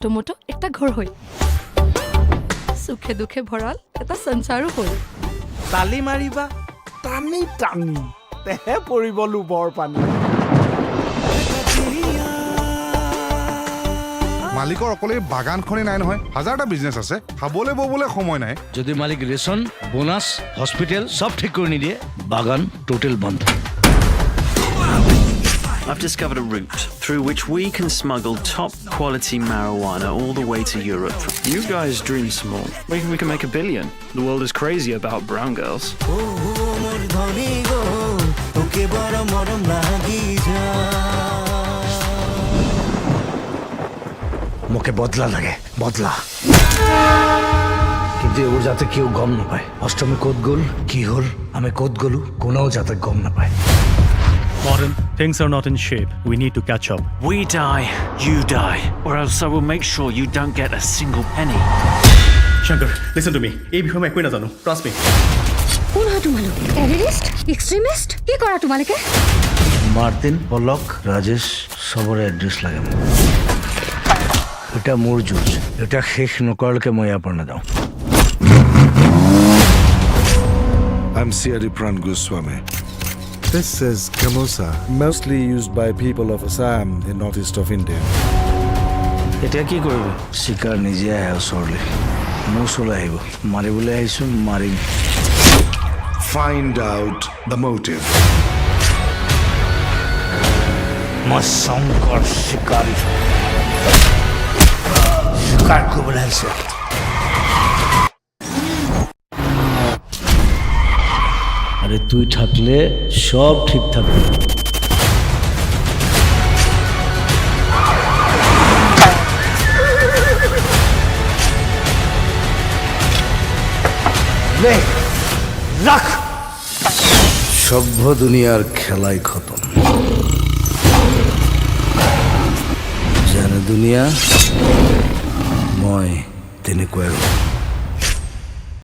টমটো একটা ঘৰ হৈ সুখে দুখে ভৰাল এটা সংসাৰো হৈ তালি মাৰিবা টানি টানি তেহে পৰিব লোবৰ পানী মালিকৰ অকলে বাগানখনে নাই নহয় হাজাৰটা বিজনেছ আছে খাবলৈ ববলৈ সময় নাই যদি মালিক ৰেশন বোনাস হস্পিটেল সব ঠিক কৰি নিদিয়ে বাগান টোটেল বন্ধ I've discovered a route through which we can smuggle top quality marijuana all the way to Europe. You guys dream small. We can make $1 billion. The world is crazy about brown girls. মোকে বদলা লাগে বদলা কিন্তু এবার যাতে কেউ গম না পায় অষ্টমী কোদ গোল কি হল আমি কোদ গলু কোনাও যাতে গম না পায় Modern, things are not in shape. We need to catch up. We die, you die, or else I will make sure you don't get a single penny. Shankar, listen to me. এই বিষয়ে মই একোই নাজানো. Trust me. কোন হয় তোমালোক terrorist extremist কি কৰা তোমালোকে মার্তিন পলক রাজেশ সবর এড্রেস লাগে এটা মোর জুজ এটা শেষ নকরালকে মই আপন না দাও I'm Siari Pran Goswami. This is gamusa, mostly used by people of Assam in northeast of India. এটা কি করব শিকার নিজে আয় সরলে মুসল আইব মারিবলে আইছো মারিম Find out the motive. মশঙ্কর শিকারি শিকার করবে আইছে আরে তুই থাকলে সব ঠিক থাকবে রাখ সভ্য দুনিয়ার খেলাই খতম জানে দুনিয়া মই তেনেকুৱাই